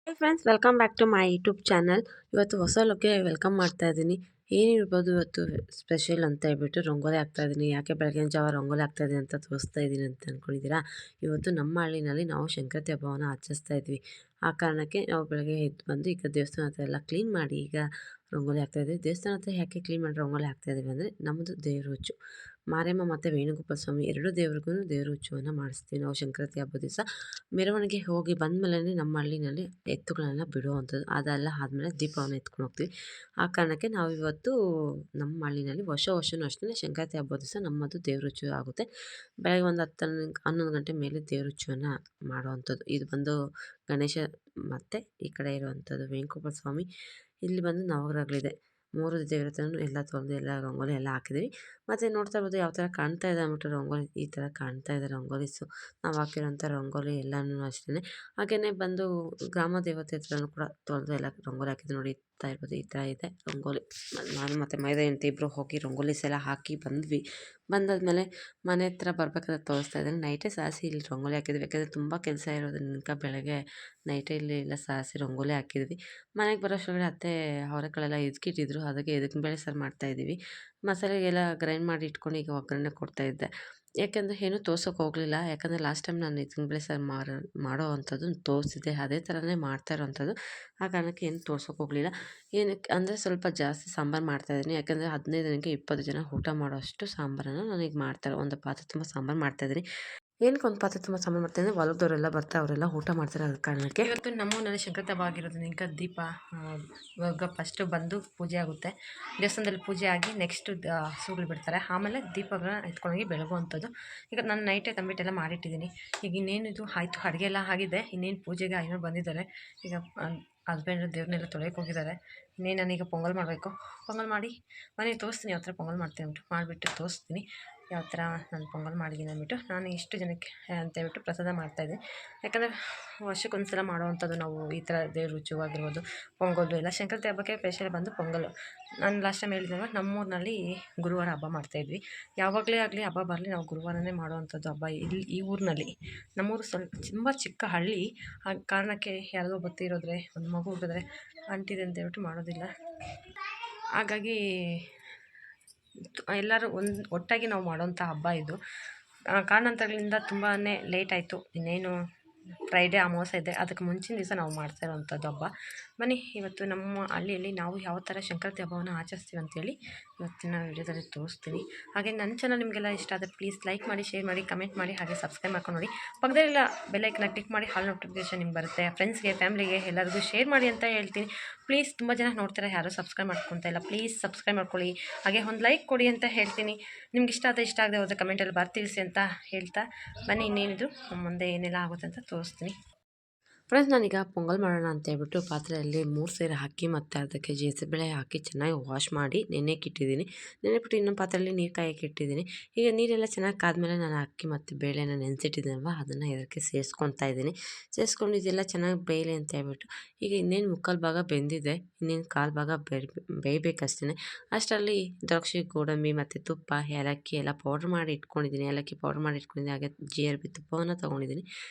Hi friends, welcome back to my YouTube channel. ಇವತ್ತು ಹೊಸ ಲುಕ್ಗೆ welcome ಮಾಡ್ತಾ ಇದ್ದೀನಿ. ಏನಿರ್ಬೋದು ಇವತ್ತು ಸ್ಪೆಷಲ್ ಅಂತ ಹೇಳ್ಬಿಟ್ಟು ರಂಗೋಲಿ ಹಾಕ್ತಾ ಇದ್ದೀನಿ. ಯಾಕೆ ಬೆಳಗಿನ ಜಾವ ರಂಗೋಲಿ ಹಾಕ್ತಾ ಇದ್ದೀನಿ ಅಂತ ತೋರಿಸ್ತಾ ಇದ್ದೀನಿ ಅಂತ ಅಂದ್ಕೊಂಡಿದ್ದೀರಾ? ಇವತ್ತು ನಮ್ಮ ಹಳ್ಳಿನಲ್ಲಿ ನಾವು ಸಂಕ್ರಾಂತಿ ಹಬ್ಬವನ್ನು ಆಚರಿಸ್ತಾ ಇದ್ವಿ. ಆ ಕಾರಣಕ್ಕೆ ನಾವು ಬೆಳಗ್ಗೆ ಎದ್ದು ಬಂದು ಈಗ ದೇವಸ್ಥಾನ ಹತ್ರ ಎಲ್ಲ ಕ್ಲೀನ್ ಮಾಡಿ ಈಗ ರಂಗೋಲಿ ಹಾಕ್ತಾ ಇದ್ವಿ. ದೇವಸ್ಥಾನ ಹತ್ರ ಯಾಕೆ ಕ್ಲೀನ್ ಮಾಡಿ ರಂಗೋಲಿ ಹಾಕ್ತಾ ಇದ್ದೀವಿ ಅಂದರೆ, ನಮ್ಮದು ದೇವ್ರ ಹುಚ್ಚು ಮಾರಿಯಮ್ಮ ಮತ್ತು ವೇಣುಗೋಪಾಲ ಸ್ವಾಮಿ ಎರಡೂ ದೇವ್ರಿಗೂ ದೇವ್ರ ಹುಚ್ಚುವನ್ನು ಮಾಡಿಸ್ತೀವಿ ನಾವು ಸಂಕ್ರಾಂತಿ ಹಬ್ಬದ ದಿವಸ. ಮೆರವಣಿಗೆ ಹೋಗಿ ಬಂದಮೇಲೆ ನಮ್ಮ ಹಳ್ಳಿನಲ್ಲಿ ಎತ್ತುಗಳನ್ನ ಬಿಡುವಂಥದ್ದು. ಅದೆಲ್ಲ ಆದಮೇಲೆ ದೀಪವನ್ನು ಎತ್ಕೊಂಡು ಹೋಗ್ತೀವಿ. ಆ ಕಾರಣಕ್ಕೆ ನಾವು ಇವತ್ತು ನಮ್ಮ ಹಳ್ಳಿನಲ್ಲಿ ವರ್ಷವೂ ಅಷ್ಟೇ ಸಂಕ್ರಾಂತಿ ಹಬ್ಬದ ದಿವಸ ನಮ್ಮದು ದೇವ್ರ ಹುಚ್ಚು ಆಗುತ್ತೆ. ಬೆಳಗ್ಗೆ ಒಂದು 10 11 ಗಂಟೆ ಮೇಲೆ ದೇವ್ರ ಹುಚ್ಚನ್ನು ಮಾಡುವಂಥದ್ದು. ಇದು ಬಂದು ಗಣೇಶ ಮತ್ತು ಈ ಕಡೆ ಇರುವಂಥದ್ದು ವೇಣುಗೋಪಾಲ ಸ್ವಾಮಿ. ಇಲ್ಲಿ ಬಂದು ನವಗ್ರಹಗಳಿದೆ. 3 ದೇವ್ರ ಹತ್ರನೂ ಎಲ್ಲ ತೊಳೆದು ಎಲ್ಲ ರಂಗೋಲಿ ಎಲ್ಲ ಹಾಕಿದ್ದೀವಿ. ಮತ್ತು ನೋಡ್ತಾ ಇರ್ಬೋದು ಯಾವ ಥರ ಕಾಣ್ತಾ ಇದೆ ಅಂದ್ಬಿಟ್ಟು ರಂಗೋಲಿ ಈ ಥರ ಕಾಣ್ತಾ ಇದೆ ರಂಗೋಲಿಸು. ನಾವು ಹಾಕಿರೋಂಥ ರಂಗೋಲಿ ಎಲ್ಲನೂ ಅಷ್ಟೇ. ಹಾಗೆಯೇ ಬಂದು ಗ್ರಾಮ ದೇವತೆ ಹತ್ರನೂ ಕೂಡ ತೊಳೆದು ಎಲ್ಲ ರಂಗೋಲಿ ಹಾಕಿದ್ದು ನೋಡಿ ಇರ್ಬೋದು. ಈ ಥರ ಇದೆ ರಂಗೋಲಿ. ನಾನು ಮತ್ತು ಮೈದ ಹೆಂಡತಿ ಇಬ್ಬರು ಹೋಗಿ ರಂಗೋಲಿಸ್ ಎಲ್ಲ ಹಾಕಿ ಬಂದ್ವಿ. ಬಂದಾದಮೇಲೆ ಮನೆ ಹತ್ರ ಬರ್ಬೇಕಾದ್ರೆ ತೋರಿಸ್ತಾ ಇದ್ದೀನಿ. ನೈಟೇ ಸಾರಿಸಿ ಇಲ್ಲಿ ರಂಗೋಲಿ ಹಾಕಿದ್ವಿ. ಯಾಕೆಂದರೆ ತುಂಬ ಕೆಲಸ ಇರೋದ್ರಿಂದ ಬೆಳಗ್ಗೆ ನೈಟೇ ಇಲ್ಲಿ ಎಲ್ಲ ಸಾರಿಸಿ ರಂಗೋಲಿ ಹಾಕಿದ್ವಿ. ಮನೆಗೆ ಬರೋಷ್ಟರೊಳಗಡೆ ಅತ್ತೆ ಅವರೆಕಾಳೆಲ್ಲ ಇದ್ಕಿಟ್ಟಿದ್ರು. ಅದಕ್ಕೆ ಇದಕ್ಕೆ ಬೇಳೆ ಸಾರು ಮಾಡ್ತಾಯಿದ್ದೀವಿ. ಮಸಾಲೆಗೆಲ್ಲ ಗ್ರೈಂಡ್ ಮಾಡಿ ಇಟ್ಕೊಂಡು ಈಗ ಒಗ್ಗರಣೆ ಕೊಡ್ತಾಯಿದ್ದೆ. ಯಾಕೆಂದರೆ ಏನೂ ತೋರ್ಸೋಕೆ ಹೋಗಲಿಲ್ಲ. ಯಾಕಂದರೆ ಲಾಸ್ಟ್ ಟೈಮ್ ನಾನು ಬೇಳೆ ಸಾರು ಮಾಡೋ ಅಂಥದ್ದು ತೋರಿಸಿದ್ದೆ. ಅದೇ ಥರನೇ ಮಾಡ್ತಾ ಇರೋವಂಥದ್ದು. ಆ ಕಾರಣಕ್ಕೆ ಏನು ತೋರ್ಸೋಕೆ ಹೋಗಲಿಲ್ಲ. ಏನಕ್ಕೆ ಅಂದರೆ ಸ್ವಲ್ಪ ಜಾಸ್ತಿ ಸಾಂಬಾರು ಮಾಡ್ತಾಯಿದ್ದೀನಿ. ಯಾಕಂದರೆ 15 ಜನಕ್ಕೆ 20 ಜನ ಊಟ ಮಾಡೋಷ್ಟು ಸಾಂಬಾರನ್ನು ನಾನೀಗ ಮಾಡ್ತಾರೆ. ಒಂದು ಪಾತ್ರೆ ತುಂಬ ಸಾಂಬಾರು ಮಾಡ್ತಾಯಿದ್ದೀನಿ. ಏನಕ್ಕೆ ಒಂದು ಪಾತ್ರೆ ತುಂಬ ಸಾಂಬಾರು ಮಾಡ್ತಾಯಿದ್ದೀನಿ, ಹೊಲದವರೆಲ್ಲ ಬರ್ತಾರೆ, ಅವರೆಲ್ಲ ಊಟ ಮಾಡ್ತಾರೆ. ಅದ ಕಾರಣಕ್ಕೆ ಇವತ್ತು ನಮ್ಮೂರಿನಲ್ಲಿ ಸಂಕ್ರಾಂತಿ ಹಬ್ಬ ಆಗಿರೋದ್ರಿಂದ ಈಗ ದೀಪ ಇವಾಗ ಫಸ್ಟು ಬಂದು ಪೂಜೆ ಆಗುತ್ತೆ. ದೇವಸ್ಥಾನದಲ್ಲಿ ಪೂಜೆ ಆಗಿ ನೆಕ್ಸ್ಟು ಹಸುಗಳು ಬಿಡ್ತಾರೆ. ಆಮೇಲೆ ದೀಪಗಳನ್ನ ಎತ್ಕೊಂಡೋಗಿ ಬೆಳಗುವಂಥದ್ದು. ಈಗ ನಾನು ನೈಟೇ ಕಂಪ್ಲೀಟ್ ಎಲ್ಲ ಮಾಡಿಟ್ಟಿದ್ದೀನಿ. ಈಗ ಇನ್ನೇನು ಇದು ಆಯಿತು, ಅಡುಗೆ ಎಲ್ಲ ಆಗಿದೆ. ಇನ್ನೇನು ಪೂಜೆಗೆ ಐನೋರು ಬಂದಿದ್ದಾರೆ. ಈಗ ಹಸ್ಬೆಂಡು ದೇವ್ರನ್ನೆಲ್ಲ ತೊಳೆಯೋಕೆ ಹೋಗಿದ್ದಾರೆ. ಇನ್ನೇನು ನಾನೀಗ ಪೊಂಗಲ್ ಮಾಡಬೇಕು. ಪೊಂಗಲ್ ಮಾಡಿ ಮನೆಗೆ ತೋರಿಸ್ತೀನಿ ಯಾವ ಥರ ಪೊಂಗಲ್ ಮಾಡ್ತೀನಿ ಅಂದ್ಬಿಟ್ಟು. ಮಾಡಿಬಿಟ್ಟು ತೋರಿಸ್ತೀನಿ ಯಾವ ಥರ ನಾನು ಪೊಂಗಲ್ ಮಾಡಿದ್ದೀನಿ ಅಂದ್ಬಿಟ್ಟು. ನಾನು ಇಷ್ಟು ಜನಕ್ಕೆ ಅಂತೇಳ್ಬಿಟ್ಟು ಪ್ರಸಾದ ಮಾಡ್ತಾಯಿದ್ದೀನಿ. ಯಾಕಂದರೆ ವರ್ಷಕ್ಕೊಂದು ಸಲ ಮಾಡೋವಂಥದ್ದು ನಾವು ಈ ಥರ ದೇವ್ರ ರುಚಿಯಾಗಿರ್ಬೋದು, ಪೊಂಗಲ್ಲು ಎಲ್ಲ. ಸಂಕ್ರಾಂತಿ ಹಬ್ಬಕ್ಕೆ ಸ್ಪೆಷಲ್ ಬಂದು ಪೊಂಗಲ್ಲು. ನಾನು ಲಾಸ್ಟ್ ಟೈಮ್ ಹೇಳಿದ್ನಲ್ವ, ನಮ್ಮೂರಿನಲ್ಲಿ ಗುರುವಾರ ಹಬ್ಬ ಮಾಡ್ತಾಯಿದ್ವಿ. ಯಾವಾಗಲೇ ಆಗಲಿ ಹಬ್ಬ ಬರಲಿ ನಾವು ಗುರುವಾರನೇ ಮಾಡುವಂಥದ್ದು ಹಬ್ಬ ಇಲ್ಲಿ ಈ ಊರಿನಲ್ಲಿ. ನಮ್ಮೂರು ಸ್ವಲ್ಪ ತುಂಬ ಚಿಕ್ಕ ಹಳ್ಳಿ. ಆ ಕಾರಣಕ್ಕೆ ಯಾರಿಗೋ ಗೊತ್ತಿರೋದ್ರೆ ಒಂದು ಮಗು ಹುಟ್ಟಿದ್ರೆ ಅಂಟಿದೆ ಅಂತೇಳ್ಬಿಟ್ಟು ಮಾಡೋದಿಲ್ಲ. ಹಾಗಾಗಿ ಎಲ್ಲರೂ ಒಟ್ಟಾಗಿ ನಾವು ಮಾಡೋವಂಥ ಹಬ್ಬ ಇದು. ಕಾರಣಾಂತರಗಳಿಂದ ತುಂಬಾ ಲೇಟ್ ಆಯಿತು. ಇನ್ನೇನು ಫ್ರೈಡೇ ಅಮಾವಾಸ್ಯೆ ಇದೆ, ಅದಕ್ಕೆ ಮುಂಚಿನ ದಿವಸ ನಾವು ಮಾಡ್ತಾ ಇರೋವಂಥದ್ದು ಹಬ್ಬ. ಬನ್ನಿ ಇವತ್ತು ನಮ್ಮ ಹಳ್ಳಿಯಲ್ಲಿ ನಾವು ಯಾವ ಥರ ಸಂಕ್ರಾಂತಿ ಹಬ್ಬವನ್ನು ಆಚರಿಸ್ತೀವಿ ಅಂತೇಳಿ ಇವತ್ತಿನ ವಿಡಿಯೋದಲ್ಲಿ ತೋರಿಸ್ತೀನಿ. ಹಾಗೆ ನನ್ನ ಚಾನಲ್ ನಿಮಗೆಲ್ಲ ಇಷ್ಟ ಆದರೆ ಪ್ಲೀಸ್ ಲೈಕ್ ಮಾಡಿ, ಶೇರ್ ಮಾಡಿ, ಕಮೆಂಟ್ ಮಾಡಿ, ಹಾಗೆ ಸಬ್ಸ್ಕ್ರೈಬ್ ಮಾಡ್ಕೊಂಡು ನೋಡಿ. ಪಕ್ಕದಲ್ಲೆಲ್ಲ ಬೆಲ್ಲೈಕನ್ನ ಕ್ಲಿಕ್ ಮಾಡಿ, ಹಾಲ್ ನೋಟಿಫಿಕೇಷನ್ ನಿಮ್ಗೆ ಬರುತ್ತೆ. ಫ್ರೆಂಡ್ಸ್ಗೆ, ಫ್ಯಾಮಿಲಿಗೆ ಎಲ್ಲರಿಗೂ ಶೇರ್ ಮಾಡಿ ಅಂತ ಹೇಳ್ತೀನಿ. ಪ್ಲೀಸ್ ತುಂಬ ಜನ ನೋಡ್ತಾರೆ, ಯಾರೂ ಸಬ್ಸ್ಕ್ರೈಬ್ ಮಾಡ್ಕೊತಾ ಇಲ್ಲ. ಪ್ಲೀಸ್ ಸಬ್ಸ್ಕ್ರೈಬ್ ಮಾಡ್ಕೊಳ್ಳಿ, ಹಾಗೆ ಒಂದು ಲೈಕ್ ಕೊಡಿ ಅಂತ ಹೇಳ್ತೀನಿ. ನಿಮ್ಗೆ ಇಷ್ಟ ಆದರೆ ಇಷ್ಟ ಆಗದೆ ಹೋದರೆ ಕಮೆಂಟಲ್ಲಿ ಬರ್ತಿಳಿಸಿ ಅಂತ ಹೇಳ್ತಾ ಬನ್ನಿ ಇನ್ನೇನಿದ್ರು ಮುಂದೆ ಏನೆಲ್ಲ ಆಗುತ್ತೆ ಅಂತ ತೋರಿಸ್ತೀನಿ. ಫ್ರೆಂಡ್ಸ್, ನಾನೀಗ ಪೊಂಗಲ್ ಮಾಡೋಣ ಅಂತ ಹೇಳ್ಬಿಟ್ಟು ಪಾತ್ರೆಯಲ್ಲಿ 3 ಸೇರು ಅಕ್ಕಿ ಮತ್ತು ಅರ್ಧ ಕೆಜಿ ಹೆಸರುಬೇಳೆ ಹಾಕಿ ಚೆನ್ನಾಗಿ ವಾಶ್ ಮಾಡಿ ನೆನೆಯಕ್ಕಿಟ್ಟಿದ್ದೀನಿ. ನೆನೆಬಿಟ್ಟು ಇನ್ನೊಂದು ಪಾತ್ರೆಯಲ್ಲಿ ನೀರು ಕಾಯಕ್ಕೆ ಇಟ್ಟಿದ್ದೀನಿ. ಈಗ ನೀರೆಲ್ಲ ಚೆನ್ನಾಗಿ ಕಾದ್ಮೇಲೆ ನಾನು ಅಕ್ಕಿ ಮತ್ತು ಬೇಳೆನ ನೆನೆಸಿಟ್ಟಿದ್ದೀನಲ್ವ, ಅದನ್ನು ಇದಕ್ಕೆ ಸೇರಿಸ್ಕೊತಾ ಇದ್ದೀನಿ. ಸೇರಿಸ್ಕೊಂಡು ಇದೆಲ್ಲ ಚೆನ್ನಾಗಿ ಬೇಯಲಿ ಅಂತ ಹೇಳ್ಬಿಟ್ಟು ಈಗ ಇನ್ನೇನು ಮುಕ್ಕಾಲು ಭಾಗ ಬೆಂದಿದೆ, ಇನ್ನೇನು ಕಾಲು ಭಾಗ ಬೇಯಬೇಕಷ್ಟೇ. ಅಷ್ಟರಲ್ಲಿ ದ್ರಾಕ್ಷಿ, ಗೋಡಂಬಿ ಮತ್ತು ತುಪ್ಪ, ಏಲಕ್ಕಿ ಎಲ್ಲ ಪೌಡ್ರ್ ಮಾಡಿ ಇಟ್ಕೊಂಡಿದ್ದೀನಿ. ಏಲಕ್ಕಿ ಪೌಡ್ರ್ ಮಾಡಿ ಇಟ್ಕೊಂಡಿದ್ದೀನಿ. ಹಾಗೆ GRB ತುಪ್ಪವನ್ನು ತೊಗೊಂಡಿದ್ದೀನಿ.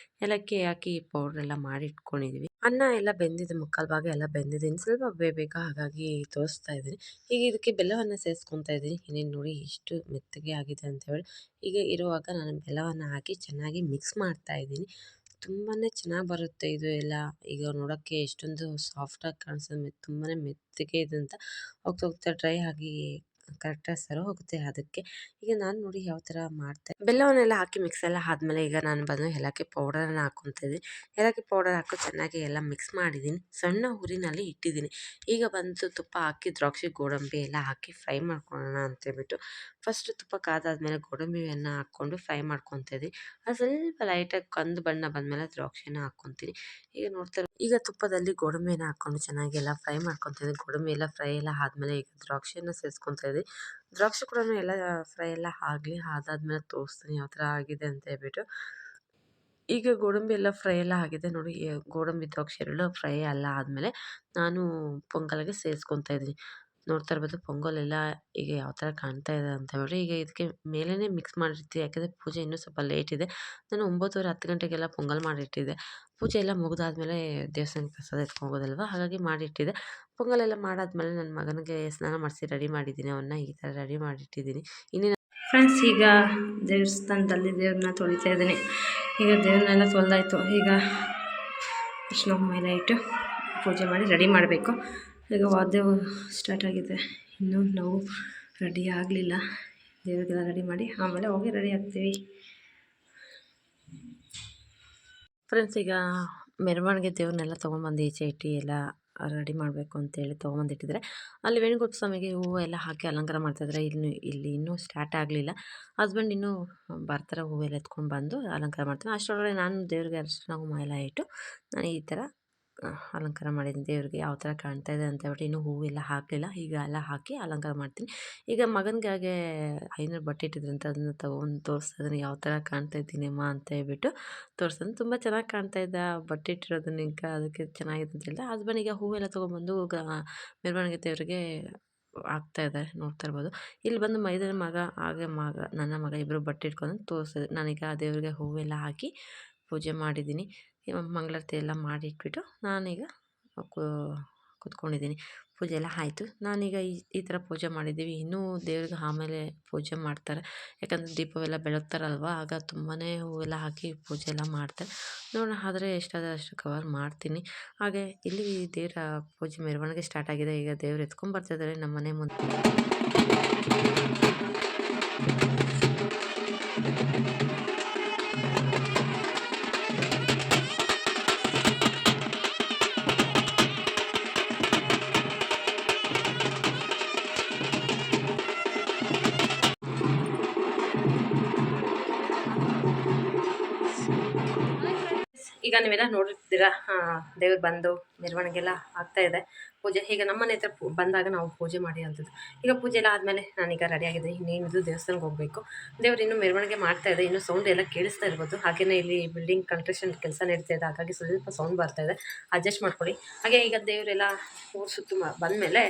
ಏಲಕ್ಕಿ ಹಾಕಿ ಪೌಡ್ರೆಲ್ಲ ಮಾಡಿ ಇಟ್ಕೊಂಡಿದ್ದೀವಿ. ಅನ್ನ ಎಲ್ಲ ಬೆಂದಿದೆ, ಮುಕ್ಕಾಲು ಭಾಗ ಎಲ್ಲ ಬೆಂದಿದೆ. ಇನ್ನು ಸ್ವಲ್ಪ ಬೇಯಬೇಕು, ಹಾಗಾಗಿ ತೋರಿಸ್ತಾ ಇದ್ದೀನಿ. ಈಗ ಇದಕ್ಕೆ ಬೆಲ್ಲವನ್ನು ಸೇರಿಸ್ಕೊತಾ ಇದ್ದೀನಿ. ಇನ್ನೇನು ನೋಡಿ ಎಷ್ಟು ಮೆತ್ತಗೆ ಆಗಿದೆ ಅಂತೇಳಿ. ಈಗ ಇರುವಾಗ ನಾನು ಬೆಲ್ಲವನ್ನು ಹಾಕಿ ಚೆನ್ನಾಗಿ ಮಿಕ್ಸ್ ಮಾಡ್ತಾ ಇದ್ದೀನಿ. ತುಂಬಾ ಚೆನ್ನಾಗಿ ಬರುತ್ತೆ ಇದು ಎಲ್ಲ. ಈಗ ನೋಡೋಕ್ಕೆ ಎಷ್ಟೊಂದು ಸಾಫ್ಟಾಗಿ ಕಾಣಿಸೋದು, ತುಂಬಾ ಮೆತ್ತಗೆ ಇದೆ ಅಂತ ಹೋಗ್ತಾ ಹೋಗ್ತಾ ಡ್ರೈ ಆಗಿ ಕರೆಕ್ಟಾಗಿ ಸರಿ ಹೋಗುತ್ತೆ. ಅದಕ್ಕೆ ಈಗ ನಾನು ನೋಡಿ ಯಾವ ಥರ ಬೆಲ್ಲವನ್ನೆಲ್ಲ ಹಾಕಿ ಮಿಕ್ಸ್ ಎಲ್ಲ ಆದಮೇಲೆ ಈಗ ನಾನು ಬಂದು ಏಲಕ್ಕಿ ಪೌಡರನ್ನು ಹಾಕ್ಕೊತಾ ಇದ್ದೀನಿ. ಏಲಕ್ಕಿ ಪೌಡರ್ ಹಾಕಿ ಚೆನ್ನಾಗಿ ಎಲ್ಲ ಮಿಕ್ಸ್ ಮಾಡಿದ್ದೀನಿ. ಸಣ್ಣ ಉರಿನಲ್ಲಿ ಇಟ್ಟಿದ್ದೀನಿ. ಈಗ ಬಂದು ತುಪ್ಪ ಹಾಕಿ ದ್ರಾಕ್ಷಿ, ಗೋಡಂಬಿ ಎಲ್ಲ ಹಾಕಿ ಫ್ರೈ ಮಾಡ್ಕೊಳ್ಳೋಣ ಅಂತೇಳ್ಬಿಟ್ಟು ಫಸ್ಟ್ ತುಪ್ಪ ಕಾದಾದ್ಮೇಲೆ ಗೋಡಂಬಿಯನ್ನು ಹಾಕ್ಕೊಂಡು ಫ್ರೈ ಮಾಡ್ಕೊತಾ ಇದ್ದೀನಿ. ಅದು ಸ್ವಲ್ಪ ಲೈಟಾಗಿ ಕಂದು ಬಣ್ಣ ಬಂದಮೇಲೆ ದ್ರಾಕ್ಷಿನ ಹಾಕ್ಕೊತೀನಿ. ಈಗ ಈಗ ತುಪ್ಪದಲ್ಲಿ ಗೋಡಂಬಿಯನ್ನು ಹಾಕ್ಕೊಂಡು ಚೆನ್ನಾಗಿ ಎಲ್ಲ ಫ್ರೈ ಮಾಡ್ಕೊತಾ ಇದ್ದೀನಿ. ಗೋಡಂಬಿ ಎಲ್ಲ ಫ್ರೈ ಎಲ್ಲ ಆದಮೇಲೆ ಈಗ ದ್ರಾಕ್ಷಿಯನ್ನು ಸೇರಿಸ್ಕೊತಾ ಇದ್ದೀನಿ. ದ್ರಾಕ್ಷಿ ಕೂಡ ಎಲ್ಲ ಫ್ರೈ ಎಲ್ಲ ಆಗಲಿ, ಅದಾದಮೇಲೆ ತೋರಿಸ್ತೀನಿ ಯಾವ ಥರ ಆಗಿದೆ ಅಂತ ಹೇಳ್ಬಿಟ್ಟು. ಈಗ ಗೋಡಂಬಿ ಎಲ್ಲ ಫ್ರೈ ಎಲ್ಲ ಆಗಿದೆ ನೋಡಿ. ಗೋಡಂಬಿ ದ್ರಾಕ್ಷಿ ಎಲ್ಲ ಫ್ರೈ ಎಲ್ಲ ಆದಮೇಲೆ ನಾನು ಪೊಂಗಲ್ಗೆ ಸೇರಿಸ್ಕೊತಾ ಇದ್ದೀನಿ. ನೋಡ್ತಾ ಇರ್ಬೋದು ಪೊಂಗಲೆಲ್ಲ ಈಗ ಯಾವ ಥರ ಕಾಣ್ತಾ ಇದೆ ಅಂತ ಹೇಳ್ಬಿಟ್ಟು ಈಗ ಇದಕ್ಕೆ ಮೇಲೇ ಮಿಕ್ಸ್ ಮಾಡಿರ್ತೀವಿ. ಯಾಕಂದರೆ ಪೂಜೆ ಇನ್ನೂ ಸ್ವಲ್ಪ ಲೇಟ್ ಇದೆ. ನಾನು 9:30 10 ಗಂಟೆಗೆಲ್ಲ ಪೊಂಗಲ್ ಮಾಡಿಟ್ಟಿದ್ದೆ. ಪೂಜೆ ಎಲ್ಲ ಮುಗಿದಾದ್ಮೇಲೆ ದೇವಸ್ಥಾನಕ್ಕೆ ಪ್ರಸಾದ ಎತ್ಕೊಂಡು ಹೋಗೋದಲ್ವ, ಹಾಗಾಗಿ ಮಾಡಿಟ್ಟಿದ್ದೆ. ಪೊಂಗಲೆಲ್ಲ ಮಾಡಾದ್ಮೇಲೆ ನನ್ನ ಮಗನಿಗೆ ಸ್ನಾನ ಮಾಡಿಸಿ ರೆಡಿ ಮಾಡಿದ್ದೀನಿ. ಅವನ್ನ ಈ ಥರ ರೆಡಿ ಮಾಡಿಟ್ಟಿದ್ದೀನಿ. ಇನ್ನೇನು ಫ್ರೆಂಡ್ಸ್, ಈಗ ದೇವಸ್ಥಾನದಲ್ಲಿ ದೇವ್ರನ್ನ ತೊಳಿತಾ ಇದ್ದೀನಿ. ಈಗ ದೇವ್ರನ್ನೆಲ್ಲ ತೊಳೆದಾಯ್ತು. ಈಗ ಅರ್ಶಿನ ಮೇಲೆ ಇಟ್ಟು ಪೂಜೆ ಮಾಡಿ ರೆಡಿ ಮಾಡಬೇಕು. ಈಗ ವಾದ್ಯ ಸ್ಟಾರ್ಟ್ ಆಗಿದೆ. ಇನ್ನೂ ನಾವು ರೆಡಿ ಆಗಲಿಲ್ಲ. ದೇವರಿಗೆಲ್ಲ ರೆಡಿ ಮಾಡಿ ಆಮೇಲೆ ಹೋಗಿ ರೆಡಿ ಆಗ್ತೀವಿ. ಫ್ರೆಂಡ್ಸ್, ಈಗ ಮೆರವಣಿಗೆ ದೇವ್ರನ್ನೆಲ್ಲ ತೊಗೊಂಡ್ಬಂದು ಈಚೆ ಇಟ್ಟು ಎಲ್ಲ ರೆಡಿ ಮಾಡಬೇಕು ಅಂತೇಳಿ ತೊಗೊಂಬಂದಿಟ್ಟಿದ್ರೆ ಅಲ್ಲಿ ವೇಣುಗೋಪಾಲ ಸ್ವಾಮಿಗೆ ಹೂವು ಎಲ್ಲ ಹಾಕಿ ಅಲಂಕಾರ ಮಾಡ್ತಾಯಿದ್ರೆ. ಇಲ್ಲಿ ಇನ್ನೂ ಸ್ಟಾರ್ಟ್ ಆಗಲಿಲ್ಲ. ಹಸ್ಬೆಂಡ್ ಇನ್ನೂ ಬರ್ತಾರೆ, ಹೂವೆಲ್ಲ ಎತ್ಕೊಂಡು ಬಂದು ಅಲಂಕಾರ ಮಾಡ್ತಾನೆ. ಅಷ್ಟರೊಳಗೆ ನಾನು ದೇವ್ರಿಗೆ ಅರಿಶಿನ ಕುಂಕುಮ ಎಲ್ಲ ಇಟ್ಟು ನಾನು ಈ ಥರ ಅಲಂಕಾರ ಮಾಡಿದ್ದೀನಿ. ದೇವ್ರಿಗೆ ಯಾವ ಥರ ಕಾಣ್ತಾ ಇದೆ ಅಂತ ಹೇಳ್ಬಿಟ್ಟು ಇನ್ನೂ ಹೂವೆಲ್ಲ ಹಾಕಲಿಲ್ಲ. ಈಗ ಎಲ್ಲ ಹಾಕಿ ಅಲಂಕಾರ ಮಾಡ್ತೀನಿ. ಈಗ ಮಗನಿಗೆ ಹಾಗೆ 500 ಬಟ್ಟೆ ಇಟ್ಟಿದ್ರಂತ ಅದನ್ನು ತೊಗೊಂಡು ತೋರಿಸ್ತಾ ಇದ್ದೀನಿ. ಯಾವ ಥರ ಕಾಣ್ತಾ ಇದ್ದೀನಿ ಅಮ್ಮ ಅಂತ ಹೇಳ್ಬಿಟ್ಟು ತೋರಿಸ್ತಾನೆ. ತುಂಬ ಚೆನ್ನಾಗಿ ಕಾಣ್ತಾ ಇದ್ದ ಬಟ್ಟೆ ಇಟ್ಟಿರೋದನ್ನ. ಈಗ ಅದಕ್ಕೆ ಚೆನ್ನಾಗಿದೆ ಅಂತ ಹೇಳಿದೆ. ಹಸ್ಬೆಂಡಿಗೆ ಹೂವೆಲ್ಲ ತೊಗೊಂಬಂದು ಮೆರವಣಿಗೆ ದೇವರಿಗೆ ಆಗ್ತಾ ಇದ್ದಾರೆ, ನೋಡ್ತಾ ಇರ್ಬೋದು. ಇಲ್ಲಿ ಬಂದು ಮೈದನ ಮಗ ನನ್ನ ಮಗ ಇಬ್ಬರು ಬಟ್ಟೆ ಇಟ್ಕೊಂಡು ತೋರಿಸ್ತಿದ್ದೆ. ನಾನೀಗ ದೇವರಿಗೆ ಹೂವೆಲ್ಲ ಹಾಕಿ ಪೂಜೆ ಮಾಡಿದ್ದೀನಿ. ಮಂಗಳಾರತಿ ಎಲ್ಲ ಮಾಡಿಟ್ಬಿಟ್ಟು ನಾನೀಗ ಕೂತ್ಕೊಂಡಿದ್ದೀನಿ. ಪೂಜೆ ಎಲ್ಲ ಆಯಿತು. ನಾನೀಗ ಈ ಥರ ಪೂಜೆ ಮಾಡಿದ್ದೀವಿ. ಇನ್ನೂ ದೇವ್ರಿಗೆ ಆಮೇಲೆ ಪೂಜೆ ಮಾಡ್ತಾರೆ. ಯಾಕಂದರೆ ದೀಪವೆಲ್ಲ ಬೆಳಗ್ತಾರಲ್ವ, ಆಗ ತುಂಬಾ ಹೂವೆಲ್ಲ ಹಾಕಿ ಪೂಜೆ ಎಲ್ಲ ಮಾಡ್ತಾರೆ. ನೋಡೋಣ, ಆದರೆ ಎಷ್ಟಾದರೆ ಅಷ್ಟು ಕವರ್ ಮಾಡ್ತೀನಿ. ಹಾಗೆ ಇಲ್ಲಿ ದೇವರ ಪೂಜೆ ಮೆರವಣಿಗೆ ಸ್ಟಾರ್ಟ್ ಆಗಿದೆ. ಈಗ ದೇವ್ರು ಎತ್ಕೊಂಡ್ಬರ್ತಿದ್ದಾರೆ ನಮ್ಮ ಮನೆ ಮುಂದೆ. ಈಗ ನೀವೆಲ್ಲ ನೋಡಿರ್ತೀರಾ, ದೇವ್ರು ಬಂದು ಮೆರವಣಿಗೆಲ್ಲ ಆಗ್ತಾಯಿದೆ. ಪೂಜೆ ಈಗ ನಮ್ಮ ಮನೆ ಹತ್ರ ಬಂದಾಗ ನಾವು ಪೂಜೆ ಮಾಡಿ ಅಂಥದ್ದು. ಈಗ ಪೂಜೆ ಎಲ್ಲ ಆದಮೇಲೆ ನಾನೀಗ ರೆಡಿಯಾಗಿದ್ದೆ. ಇನ್ನೇನಿದು ದೇವಸ್ಥಾನಕ್ಕೆ ಹೋಗಬೇಕು. ದೇವ್ರು ಇನ್ನೂ ಮೆರವಣಿಗೆ ಮಾಡ್ತಾಯಿದೆ. ಇನ್ನೂ ಸೌಂಡ್ ಎಲ್ಲ ಕೇಳಿಸ್ತಾ ಇರ್ಬೋದು. ಹಾಗೆಯೇ ಇಲ್ಲಿ ಬಿಲ್ಡಿಂಗ್ ಕನ್ಸ್ಟ್ರಕ್ಷನ್ ಕೆಲಸ ನಡೀತಾ ಇದೆ, ಹಾಗಾಗಿ ಸ್ವಲ್ಪ ಸೌಂಡ್ ಬರ್ತಾಯಿದೆ, ಅಡ್ಜಸ್ಟ್ ಮಾಡ್ಕೊಳ್ಳಿ. ಹಾಗೆ ಈಗ ದೇವರೆಲ್ಲ ಊರು ಸುತ್ತು ಬಂದಮೇಲೆ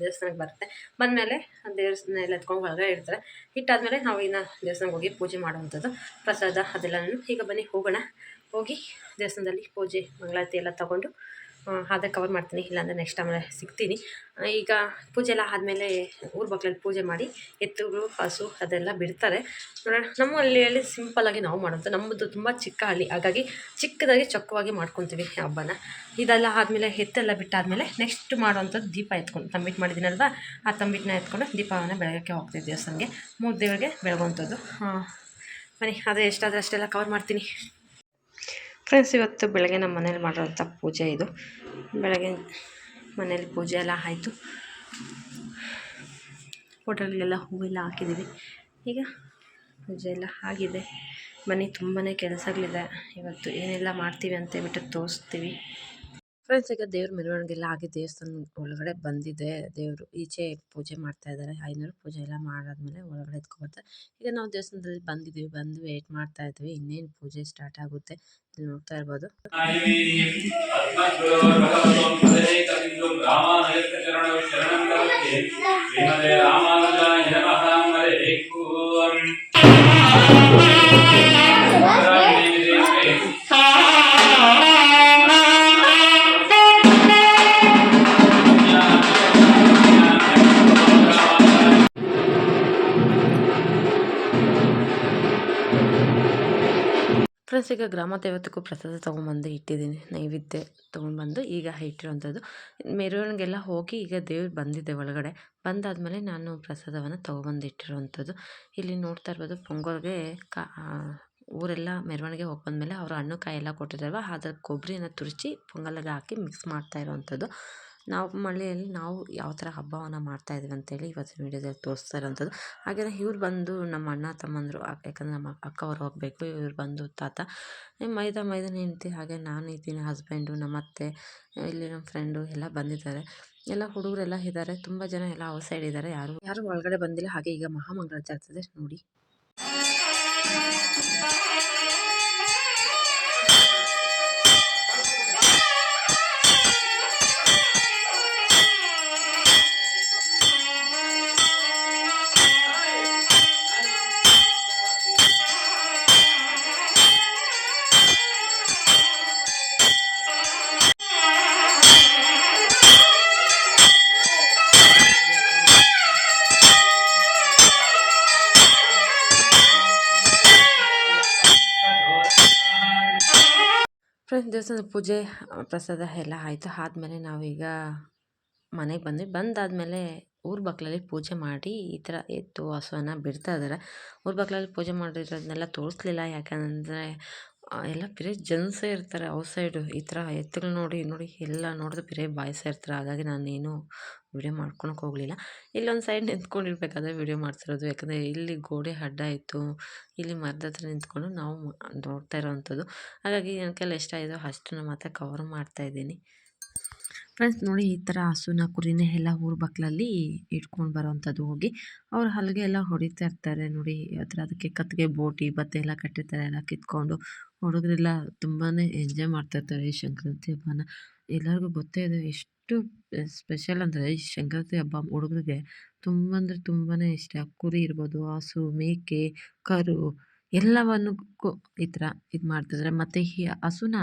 ದೇವಸ್ಥಾನಕ್ಕೆ ಬರುತ್ತೆ. ಬಂದಮೇಲೆ ದೇವಸ್ಥಾನ ಎತ್ಕೊಂಡು ಒಳಗಡೆ ಇಡ್ತಾರೆ. ಇಟ್ಟಾದಮೇಲೆ ನಾವು ಇನ್ನು ದೇವಸ್ಥಾನಕ್ಕೆ ಹೋಗಿ ಪೂಜೆ ಮಾಡುವಂಥದ್ದು, ಪ್ರಸಾದ ಅದೆಲ್ಲನೂ. ಈಗ ಬನ್ನಿ ಹೋಗೋಣ. ಹೋಗಿ ದೇವಸ್ಥಾನದಲ್ಲಿ ಪೂಜೆ ಮಂಗಳಾರತಿ ಎಲ್ಲ ತೊಗೊಂಡು ಆದರೆ ಕವರ್ ಮಾಡ್ತೀನಿ, ಇಲ್ಲಾಂದರೆ ನೆಕ್ಸ್ಟ್ ಆಮೇಲೆ ಸಿಗ್ತೀನಿ. ಈಗ ಪೂಜೆ ಎಲ್ಲ ಆದಮೇಲೆ ಊರ ಮಕ್ಕಳಲ್ಲಿ ಪೂಜೆ ಮಾಡಿ ಎತ್ತುಗಳು ಹಸು ಅದೆಲ್ಲ ಬಿಡ್ತಾರೆ. ನೋಡೋಣ, ನಮ್ಮ ಹಳ್ಳಿಯಲ್ಲಿ ಸಿಂಪಲ್ಲಾಗಿ ನಾವು ಮಾಡೋದು. ನಮ್ಮದು ತುಂಬ ಚಿಕ್ಕ ಹಳ್ಳಿ, ಹಾಗಾಗಿ ಚಿಕ್ಕದಾಗಿ ಚೊಕ್ಕವಾಗಿ ಮಾಡ್ಕೊತೀವಿ ಹಬ್ಬನ. ಇದೆಲ್ಲ ಆದಮೇಲೆ ಎತ್ತೆಲ್ಲ ಬಿಟ್ಟಾದಮೇಲೆ ನೆಕ್ಸ್ಟ್ ಮಾಡೋವಂಥದ್ದು ದೀಪ ಎತ್ಕೊಂಡು ತಂಬಿಟ್ಟು ಮಾಡಿದ್ದೀನಲ್ವ, ಆ ತಂಬಿಟ್ಟನ್ನ ಎತ್ಕೊಂಡು ದೀಪವನ್ನು ಬೆಳಗಕ್ಕೆ ಹೋಗ್ತೀವಿ ದೇವಸ್ಥಾನಕ್ಕೆ. 3 ದೇವರಿಗೆ ಬೆಳಗುವಂಥದ್ದು. ಬನ್ನಿ, ಆದರೆ ಎಷ್ಟಾದರೆ ಅಷ್ಟೆಲ್ಲ ಕವರ್ ಮಾಡ್ತೀನಿ. ಫ್ರೆಂಡ್ಸ್, ಇವತ್ತು ಬೆಳಗ್ಗೆ ನಮ್ಮ ಮನೇಲಿ ಮಾಡಿರೋಂಥ ಪೂಜೆ ಇದು. ಬೆಳಗ್ಗೆ ಮನೇಲಿ ಪೂಜೆ ಎಲ್ಲ ಆಯಿತು. ಹೋಟೆಲ್ಗೆಲ್ಲ ಹೂವೆಲ್ಲ ಹಾಕಿದ್ದೀವಿ. ಈಗ ಪೂಜೆ ಎಲ್ಲ ಆಗಿದೆ. ಬನ್ನಿ, ತುಂಬಾ ಕೆಲಸಗಳಿದೆ ಇವತ್ತು. ಏನೆಲ್ಲ ಮಾಡ್ತೀವಿ ಅಂತ ಹೇಳ್ಬಿಟ್ಟು ತೋರಿಸ್ತೀವಿ. ಫ್ರೆಂಡ್ಸ್, ಈಗ ದೇವ್ರ ಮೆರವಣಿಗೆಲ್ಲ ಆಗಿ ದೇವಸ್ಥಾನ ಒಳಗಡೆ ಬಂದಿದೆ. ದೇವರು ಈಚೆ ಪೂಜೆ ಮಾಡ್ತಾ ಇದ್ದಾರೆ. 500 ಪೂಜೆ ಎಲ್ಲ ಮಾಡಾದ್ಮೇಲೆ ಒಳಗಡೆ ಎತ್ಕೊಬರ್ತಾರೆ. ಈಗ ನಾವು ದೇವಸ್ಥಾನದಲ್ಲಿ ಬಂದಿದ್ದೀವಿ, ಬಂದು ವೆಯ್ಟ್ ಮಾಡ್ತಾ ಇದ್ವಿ. ಇನ್ನೇನು ಪೂಜೆ ಸ್ಟಾರ್ಟ್ ಆಗುತ್ತೆ, ಇಲ್ಲಿ ನೋಡ್ತಾ ಇರ್ಬೋದು. ಫ್ರೆಂಡ್ಸ್, ಈಗ ಗ್ರಾಮ ದೇವತೆಗೂ ಪ್ರಸಾದ ತೊಗೊಂಬಂದು ಇಟ್ಟಿದ್ದೀನಿ. ನೈವೇದ್ಯ ತೊಗೊಂಡ್ಬಂದು ಈಗ ಇಟ್ಟಿರೋವಂಥದ್ದು. ಮೆರವಣಿಗೆಲ್ಲ ಹೋಗಿ ಈಗ ದೇವ್ರು ಬಂದಿದ್ದೆ ಒಳಗಡೆ. ಬಂದಾದಮೇಲೆ ನಾನು ಪ್ರಸಾದವನ್ನು ತೊಗೊಬಂದು ಇಟ್ಟಿರೋವಂಥದ್ದು. ಇಲ್ಲಿ ನೋಡ್ತಾ ಇರ್ಬೋದು, ಪೊಂಗಲ್ಗೆ ಊರೆಲ್ಲ ಮೆರವಣಿಗೆ ಹೋಗಿ ಬಂದಮೇಲೆ ಅವರು ಹಣ್ಣು ಕಾಯಿ ಎಲ್ಲ ಕೊಟ್ಟಿದ್ದಾರಲ್ವ, ಅದ್ರ ಕೊಬ್ಬರಿನ ತುರಿಸಿ ಪೊಂಗಲ್ಗೆ ಹಾಕಿ ಮಿಕ್ಸ್ ಮಾಡ್ತಾ ಇರೋವಂಥದ್ದು. ನಾವು ಹಳ್ಳಿಯಲ್ಲಿ ನಾವು ಯಾವ ಥರ ಹಬ್ಬವನ್ನು ಮಾಡ್ತಾಯಿದ್ದೀವಿ ಅಂತೇಳಿ ಇವತ್ತಿನ ವೀಡಿಯೋದಲ್ಲಿ ತೋರಿಸ್ತಾ ಇರೋವಂಥದ್ದು. ಹಾಗೆಯೇ ಇವ್ರು ಬಂದು ನಮ್ಮ ಅಣ್ಣ ತಮ್ಮಂದರು, ಯಾಕಂದರೆ ನಮ್ಮ ಅಕ್ಕ ಅವ್ರು ಹೋಗಬೇಕು. ಇವ್ರು ಬಂದು ತಾತ ಮೈದನ ಹೆಂಡ್ತಿ, ಹಾಗೆ ನಾನು ಇದ್ದೀನಿ, ಹಸ್ಬೆಂಡು, ನಮ್ಮ ಅತ್ತೆ, ಇಲ್ಲಿ ನಮ್ಮ ಫ್ರೆಂಡು ಎಲ್ಲ ಬಂದಿದ್ದಾರೆ. ಎಲ್ಲ ಹುಡುಗರೆಲ್ಲ ಇದ್ದಾರೆ, ತುಂಬ ಜನ ಎಲ್ಲ ಔಟ್ ಸೈಡ್ ಇದ್ದಾರೆ, ಯಾರು ಒಳಗಡೆ ಬಂದಿಲ್ಲ. ಹಾಗೆ ಈಗ ಮಹಾಮಂಗಳಾರತಿ ಆಗ್ತದೆ ನೋಡಿ. ಫ್ರೆಂಡ್ಸ್ ದೇವಸ್ಥಾನದ ಪೂಜೆ ಪ್ರಸಾದ ಎಲ್ಲ ಆಯಿತು. ಆದಮೇಲೆ ನಾವೀಗ ಮನೆಗೆ ಬಂದ್ವಿ. ಬಂದಾದಮೇಲೆ ಊರ ಬಾಗಿಲಲ್ಲಿ ಪೂಜೆ ಮಾಡಿ ಈ ಥರ ಎತ್ತು ಹಸುವನ್ನ ಬಿಡ್ತಾ ಇದ್ದಾರೆ. ಊರ ಬಾಗಿಲಲ್ಲಿ ಪೂಜೆ ಮಾಡಿರೋದನ್ನೆಲ್ಲ ತೋರಿಸ್ಲಿಲ್ಲ. ಯಾಕಂದರೆ ಎಲ್ಲ ಬರೀ ಜೆಂಟ್ಸೇ ಇರ್ತಾರೆ ಔಟ್ ಸೈಡು. ಈ ಥರ ಎತ್ತುಗಳು ನೋಡಿ ನೋಡಿ ಎಲ್ಲ ನೋಡಿದ್ರೆ ಬರೀ ಬಾಯ್ಸೇ ಇರ್ತಾರೆ. ಹಾಗಾಗಿ ನಾನೇನು ವಿಡಿಯೋ ಮಾಡ್ಕೊಳಕ್ಕೆ ಹೋಗಲಿಲ್ಲ. ಇಲ್ಲೊಂದು ಸೈಡ್ ನಿಂತ್ಕೊಂಡಿರ್ಬೇಕಾದ್ರೆ ವಿಡಿಯೋ ಮಾಡ್ತಿರೋದು. ಯಾಕಂದರೆ ಇಲ್ಲಿ ಗೋಡೆ ಅಡ್ಡ ಇತ್ತು. ಇಲ್ಲಿ ಮರದ ಹತ್ರ ನಿಂತ್ಕೊಂಡು ನಾವು ನೋಡ್ತಾ ಇರೋವಂಥದ್ದು. ಹಾಗಾಗಿ ನನ್ನ ಕೈಲಿ ಎಷ್ಟಾಯಿತೋ ಅಷ್ಟನ್ನ ಮಾತ್ರ ಕವರ್ ಮಾಡ್ತಾಯಿದ್ದೀನಿ. ಫ್ರೆಂಡ್ಸ್ ನೋಡಿ, ಈ ಥರ ಹಸುನ ಕುರಿನ ಎಲ್ಲ ಊರ ಬಾಗಿಲಲ್ಲಿ ಇಟ್ಕೊಂಡು ಬರೋವಂಥದ್ದು ಹೋಗಿ ಅವ್ರು ಹಲ್ಗೆ ಎಲ್ಲ ಹೊಡಿತಾ ಇರ್ತಾರೆ ನೋಡಿ. ಆ ಥರ ಅದಕ್ಕೆ ಕತ್ತಿಗೆ ಬೋಟಿ ಬತ್ತೆ ಎಲ್ಲ ಕಟ್ಟಿರ್ತಾರೆ. ಎಲ್ಲ ಕಿತ್ಕೊಂಡು ಹುಡುಗರೆಲ್ಲ ತುಂಬಾ ಎಂಜಾಯ್ ಮಾಡ್ತಾಯಿರ್ತಾರೆ ಈ ಸಂಕ್ರಾಂತಿ ಹಬ್ಬನ. ಎಲ್ಲರಿಗೂ ಗೊತ್ತೇ ಇದೆ ಎಷ್ಟು ಸ್ಪೆಷಲ್ ಅಂದರೆ ಈ ಸಂಕ್ರಾಂತಿ ಹಬ್ಬ ಹುಡುಗರಿಗೆ ತುಂಬ ಅಂದರೆ ತುಂಬಾ ಇಷ್ಟ. ಕುರಿ ಇರ್ಬೋದು, ಹಸು, ಮೇಕೆ, ಕರು ಎಲ್ಲವನ್ನಕ್ಕೂ ಈ ಥರ ಇದು ಮಾಡ್ತಿದ್ದಾರೆ. ಮತ್ತು ಈ ಹಸುನ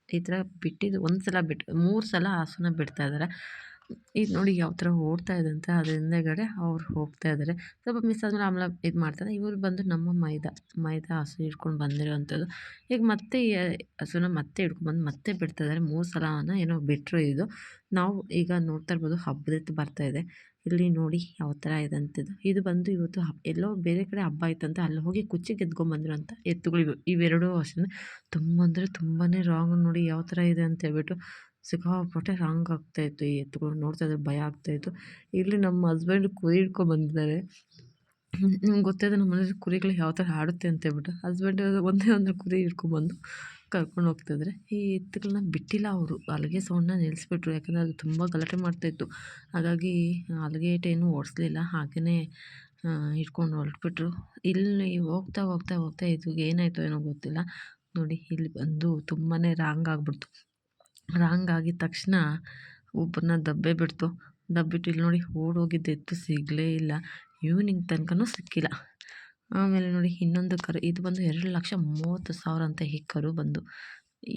ಈ ಥರ ಬಿಟ್ಟಿದ್ದು ಒಂದು ಸಲ ಬಿಟ್ಟು 3 ಸಲ ಹಸುನ ಬಿಡ್ತಾ ಇದ್ದಾರೆ. ಇದು ನೋಡಿ ಯಾವ ಥರ ಓಡ್ತಾ ಇದೆ ಅಂತ. ಅದ್ರ ಹಿಂದೆಗಡೆ ಅವ್ರು ಹೋಗ್ತಾ ಇದ್ದಾರೆ. ಸ್ವಲ್ಪ ಮಿಸ್ ಆದ್ಮೇಲೆ ಆಮೇಲೆ ಇದು ಮಾಡ್ತಾರೆ. ಇವ್ರು ಬಂದು ನಮ್ಮ ಮೈದಾ ಹಸು ಹಿಡ್ಕೊಂಡು ಬಂದಿರೋವಂಥದ್ದು. ಈಗ ಮತ್ತೆ ಈ ಹಸುನ ಮತ್ತೆ ಹಿಡ್ಕೊಂಡ್ಬಂದು ಮತ್ತೆ ಬಿಡ್ತಾ ಇದ್ದಾರೆ. 3 ಸಲನ ಏನೋ ಬಿಟ್ಟರು ಇದು. ನಾವು ಈಗ ನೋಡ್ತಾ ಇರ್ಬೋದು ಹಬ್ಬದೆತ್ತು ಬರ್ತಾ ಇದೆ. ಇಲ್ಲಿ ನೋಡಿ ಯಾವ ಥರ ಇದೆ ಅಂಥದ್ದು. ಇದು ಬಂದು ಇವತ್ತು ಎಲ್ಲೋ ಬೇರೆ ಕಡೆ ಹಬ್ಬ ಆಯ್ತಂತ ಅಲ್ಲಿ ಹೋಗಿ ಕುಚ್ಚಿ ಗೆದ್ಕೊಂಬಂದಿರೋಂಥ ಎತ್ತುಗಳು ಇವೆರಡೂ ಅಷ್ಟೇ. ತುಂಬ ಅಂದರೆ ತುಂಬಾ ರಾಂಗ್ ನೋಡಿ ಯಾವ ಥರ ಇದೆ ಅಂತ ಹೇಳ್ಬಿಟ್ಟು ಸಿಕ್ಕಾಪಟ್ಟೆ ರಾಂಗ್ ಆಗ್ತಾಯಿತ್ತು. ಈ ಎತ್ತುಗಳು ನೋಡ್ತಾ ಇದ್ರೆ ಭಯ ಆಗ್ತಾಯಿತ್ತು. ಇಲ್ಲಿ ನಮ್ಮ ಹಸ್ಬೆಂಡ್ ಕುರಿ ಹಿಡ್ಕೊಂಬಂದಿದ್ದಾರೆ. ನಿಮ್ಗೆ ಗೊತ್ತಿದೆ ನಮ್ಮ ಮನೇಲಿ ಕುರಿಗಳು ಯಾವ ಥರ ಆಡುತ್ತೆ ಅಂತ ಹೇಳ್ಬಿಟ್ಟು ಹಸ್ಬೆಂಡ್ ಒಂದೇ ಒಂದು ಕುರಿ ಹಿಡ್ಕೊಂಬಂದು ಕರ್ಕೊಂಡು ಹೋಗ್ತಾಯಿದ್ದಾರೆ. ಈ ಎತ್ತುಗಳನ್ನ ಬಿಟ್ಟಿಲ್ಲ ಅವರು. ಅಲ್ಲಿಗೆ ಸೌಂಡನ್ನ ನಿಲ್ಲಿಸ್ಬಿಟ್ರು. ಯಾಕಂದರೆ ಅದು ತುಂಬ ಗಲಾಟೆ ಮಾಡ್ತಾಯಿತ್ತು. ಹಾಗಾಗಿ ಅಲ್ಲಿಗೇಟ್ ಏನೂ ಓಡಿಸ್ಲಿಲ್ಲ. ಹಾಗೆಯೇ ಹಿಡ್ಕೊಂಡು ಹೊರಟ್ಬಿಟ್ರು. ಇಲ್ಲಿ ಹೋಗ್ತಾ ಹೋಗ್ತಾ ಹೋಗ್ತಾ ಇದು ಏನಾಯಿತೋ ಏನೋ ಗೊತ್ತಿಲ್ಲ. ನೋಡಿ ಇಲ್ಲಿ ಬಂದು ತುಂಬಾ ರಾಂಗ್ ಆಗಿಬಿಡ್ತು. ರಾಂಗ್ ಆಗಿದ ತಕ್ಷಣ ಒಬ್ಬರನ್ನ ದಬ್ಬಿಟ್ಟು ಇಲ್ಲಿ ನೋಡಿ ಓಡೋಗಿದ್ದು ಎತ್ತು ಸಿಗಲೇ ಇಲ್ಲ. ಈವ್ನಿಂಗ್ ತನಕನೂ ಸಿಕ್ಕಿಲ್ಲ. ಆಮೇಲೆ ನೋಡಿ ಇನ್ನೊಂದು ಕರು, ಇದು ಬಂದು 2,30,000 ಅಂತ ಈ ಕರು ಬಂದು.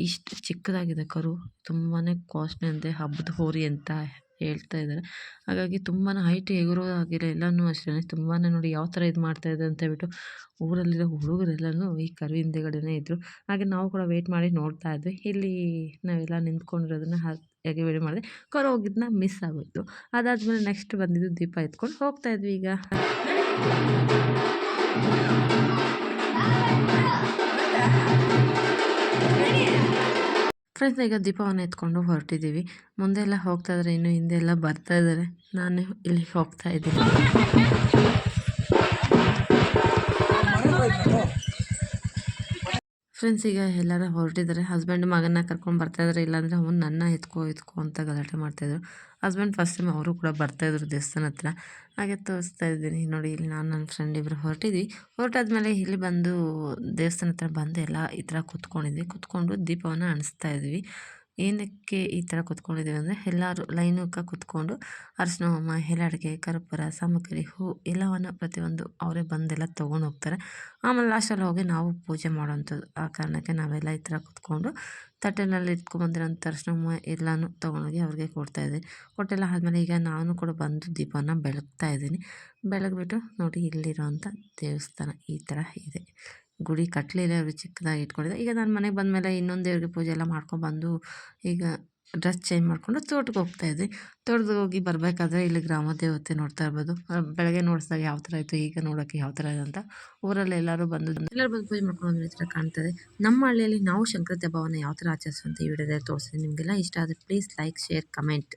ಇಷ್ಟು ಚಿಕ್ಕದಾಗಿದೆ ಕರು. ತುಂಬಾ ಕಾಸ್ಟ್ಲಿ ಅಂತೆ. ಹಬ್ಬದ ಹೋರಿ ಅಂತ ಹೇಳ್ತಾ ಇದ್ದಾರೆ. ಹಾಗಾಗಿ ತುಂಬಾ ಹೈಟ್ ಎಗುರೋದಾಗಿಲ್ಲ. ಎಲ್ಲನೂ ಅಷ್ಟೇ ತುಂಬಾ ನೋಡಿ ಯಾವ ಥರ ಇದು ಮಾಡ್ತಾಯಿದೆ ಅಂತ ಹೇಳ್ಬಿಟ್ಟು ಊರಲ್ಲಿರೋ ಹುಡುಗರೆಲ್ಲನೂ ಈ ಕರು ಹಿಂದೆಗಡೆನೇ ಇದ್ದರು. ಹಾಗೆ ನಾವು ಕೂಡ ವೆಯ್ಟ್ ಮಾಡಿ ನೋಡ್ತಾ ಇದ್ವಿ. ಇಲ್ಲಿ ನಾವೆಲ್ಲ ನಿಂತ್ಕೊಂಡಿರೋದನ್ನ ಹೇಗೆ ವಿಡಿಯೋ ಮಾಡಿದೆ. ಕರು ಹೋಗಿದ್ದನ್ನ ಮಿಸ್ ಆಗೋಯಿತು. ಅದಾದಮೇಲೆ ನೆಕ್ಸ್ಟ್ ಬಂದಿದ್ದು ದೀಪ ಎತ್ಕೊಂಡು ಹೋಗ್ತಾ ಇದ್ವಿ ಈಗ. ಫ್ರೆಂಡ್ಸ್ ಈಗ ದೀಪವನ್ನು ಎತ್ಕೊಂಡು ಹೊರಟಿದ್ದೀವಿ. ಮುಂದೆ ಎಲ್ಲ ಹೋಗ್ತಾ ಇದ್ದಾರೆ, ಇನ್ನು ಹಿಂದೆ ಎಲ್ಲ ಬರ್ತಾ ಇದ್ದಾರೆ. ನಾನು ಇಲ್ಲಿ ಹೋಗ್ತಾ ಇದ್ದೀನಿ. ಫ್ರೆಂಡ್ಸ್ ಈಗ ಎಲ್ಲರೂ ಹೊರಟಿದ್ದಾರೆ. ಹಸ್ಬೆಂಡ್ ಮಗನ್ನ ಕರ್ಕೊಂಡು ಬರ್ತಾಯಿದ್ದಾರೆ. ಇಲ್ಲಾಂದರೆ ಅವ್ನು ನನ್ನ ಎತ್ಕೋ ಅಂತ ಗಲಾಟೆ ಮಾಡ್ತಾಯಿದ್ರು. ಹಸ್ಬೆಂಡ್ ಫಸ್ಟ್ ಟೈಮ್ ಅವರು ಕೂಡ ಬರ್ತಾಯಿದ್ರು ದೇವಸ್ಥಾನ ಹತ್ರ. ಹಾಗೆ ತೋರಿಸ್ತಾ ಇದ್ದೀನಿ ನೋಡಿ. ಇಲ್ಲಿ ನಾನು ನನ್ನ ಫ್ರೆಂಡ್ ಇಬ್ಬರು ಹೊರಟಿದ್ವಿ. ಹೊರಟಾದ್ಮೇಲೆ ಇಲ್ಲಿ ಬಂದು ದೇವಸ್ಥಾನ ಹತ್ರ ಬಂದು ಎಲ್ಲ ಈ ಥರ ಕೂತ್ಕೊಂಡು ದೀಪವನ್ನು ಅಂಟಿಸ್ತಾ ಇದ್ವಿ. ಏನಕ್ಕೆ ಈ ಥರ ಕೂತ್ಕೊಂಡಿದ್ದೀವಿ ಅಂದರೆ ಎಲ್ಲರೂ ಲೈನುಕ್ಕ ಕೂತ್ಕೊಂಡು ಅರಿಶಿನ ಹೋಮ, ಎಲೆ ಅಡಿಕೆ, ಕರ್ಪೂರ, ಸಾಮಗ್ರಿ, ಹೂ ಎಲ್ಲವನ್ನು ಪ್ರತಿಯೊಂದು ಅವರೇ ಬಂದೆಲ್ಲ ತೊಗೊಂಡು ಹೋಗ್ತಾರೆ. ಆಮೇಲೆ ಲಾಸ್ಟಲ್ಲಿ ಹೋಗಿ ನಾವು ಪೂಜೆ ಮಾಡೋವಂಥದ್ದು. ಆ ಕಾರಣಕ್ಕೆ ನಾವೆಲ್ಲ ಈ ಥರ ಕೂತ್ಕೊಂಡು ತಟ್ಟೆನಲ್ಲಿ ಇಟ್ಕೊಂಬಂದಿರೋಂಥ ಅರಿಶಿನ ಹೋಮ ಎಲ್ಲನೂ ತೊಗೊಂಡೋಗಿ ಅವ್ರಿಗೆ ಕೊಡ್ತಾಯಿದ್ವಿ. ಕೊಟ್ಟೆಲ್ಲ ಆದಮೇಲೆ ಈಗ ನಾನು ಕೂಡ ಬಂದು ದೀಪನ ಬೆಳಗ್ತಾ ಇದ್ದೀನಿ. ಬೆಳಗ್ಬಿಟ್ಟು ನೋಡಿ ಇಲ್ಲಿರೋವಂಥ ದೇವಸ್ಥಾನ ಈ ಥರ ಇದೆ. ಗುಡಿ ಕಟ್ಟಲಿಲ್ಲ, ಅವರು ಚಿಕ್ಕದಾಗಿ ಇಟ್ಕೊಂಡಿದ್ದಾರೆ. ಈಗ ನಾನು ಮನೆಗೆ ಬಂದಮೇಲೆ ಇನ್ನೊಂದು ದೇವ್ರಿಗೆ ಪೂಜೆ ಎಲ್ಲ ಮಾಡ್ಕೊಬಂದು ಈಗ ಡ್ರೆಸ್ ಚೇಂಜ್ ಮಾಡಿಕೊಂಡು ತೋಟಕ್ಕೆ ಹೋಗ್ತಾಯಿದ್ವಿ. ತೋಟಕ್ಕೆ ಹೋಗಿ ಬರಬೇಕಾದ್ರೆ ಇಲ್ಲಿ ಗ್ರಾಮ ದೇವತೆ ನೋಡ್ತಾ ಇರ್ಬೋದು. ಬೆಳಗ್ಗೆ ನೋಡಿಸಿದಾಗ ಯಾವ ಥರ ಇತ್ತು, ಈಗ ನೋಡೋಕ್ಕೆ ಯಾವ ಥರ ಇದೆ ಅಂತ. ಊರಲ್ಲಿ ಎಲ್ಲರೂ ಬಂದು ಪೂಜೆ ಮಾಡ್ಕೊಂಡು ಈ ಥರ ಕಾಣ್ತದೆ. ನಮ್ಮ ಹಳ್ಳಿಯಲ್ಲಿ ನಾವು ಸಂಕ್ರಾಂತಿ ಹಬ್ಬವನ್ನು ಯಾವ ಥರ ಆಚರಿಸುವಂತ ಈ ವಿಡಿಯೋದಲ್ಲಿ ತೋರಿಸಿದ್ದೀನಿ. ನಿಮಗೆಲ್ಲ ಇಷ್ಟ ಆದರೆ ಪ್ಲೀಸ್ ಲೈಕ್, ಶೇರ್, ಕಮೆಂಟ್.